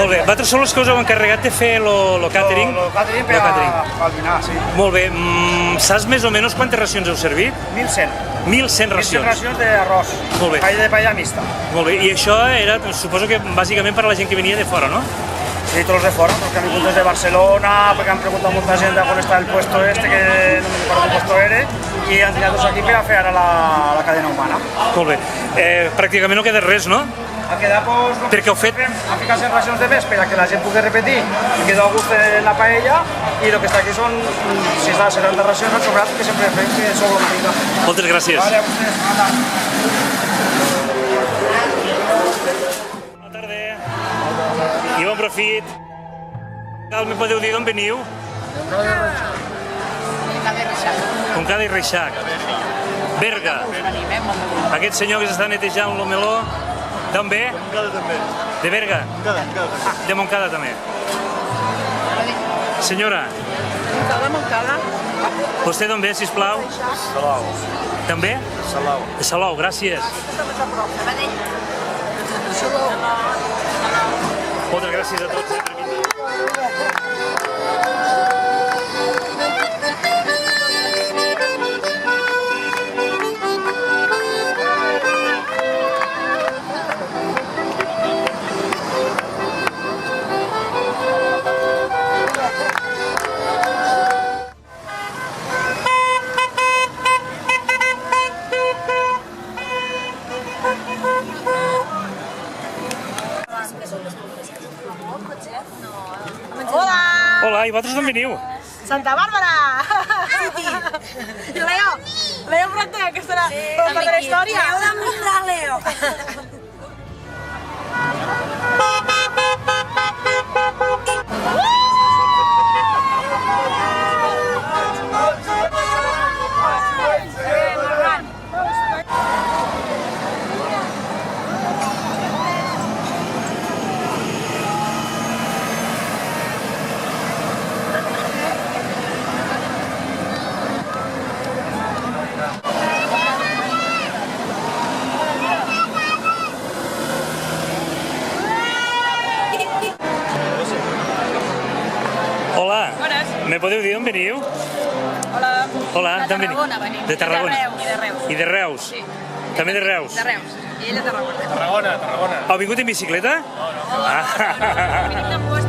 Molt bé. Vosaltres sou els que us heu encarregat de fer el catering? El catering per al dinar, sí. Molt bé. Saps més o menys quantes racions heu servit? 1.100. 1.100 racions. 1.100 racions d'arròs. Molt bé. De paella mixta. Molt bé. I això era, suposo que bàsicament per a la gent que venia de fora, no? Sí, tots de fora, porque han vingut des de Barcelona, porque han preguntado a molta gent on està el puesto este, que no me acuerdo qué puesto era, i han tirat tots aquí per a fer ara la cadena humana. Molt bé. Pràcticament no queda res, no? Ha quedat, pues, Perquè heu fet... Ha ficat en racions de més per a que la gent pugui repetir i quedó a gust en la paella, i el que està aquí són 60 racions al sobrat, que sempre fem que sobra una mica. Moltes gràcies. Vale, a vostès, nada. Bona tarda. I bon profit. Me podeu dir d'on veniu? Montcada i Reixac. Berga. Aquest senyor que s'està netejant el meló, d'on ve? De Montcada també. De Berga? De Montcada també. Senyora, Montcada. vostè d'on ve, sisplau? Salau. També? Salau. De Salou, gràcies. Moltes gràcies a tots. Hola! Hola, i vosaltres d'on veniu? Santa Bàrbara! I Leo! Leo Fronter, que estarà contant la història. Leo de Mundra, Leo! Hola. Bones. Me podeu dir d'on veniu? Hola. Hola, De d'on veniu? Tarragona venim. De Tarragona. I de Reus. I de Reus? Sí. També de Reus? De Reus. I ell de Tarragona. Tarragona. Heu vingut en bicicleta? No, venim de Bosch.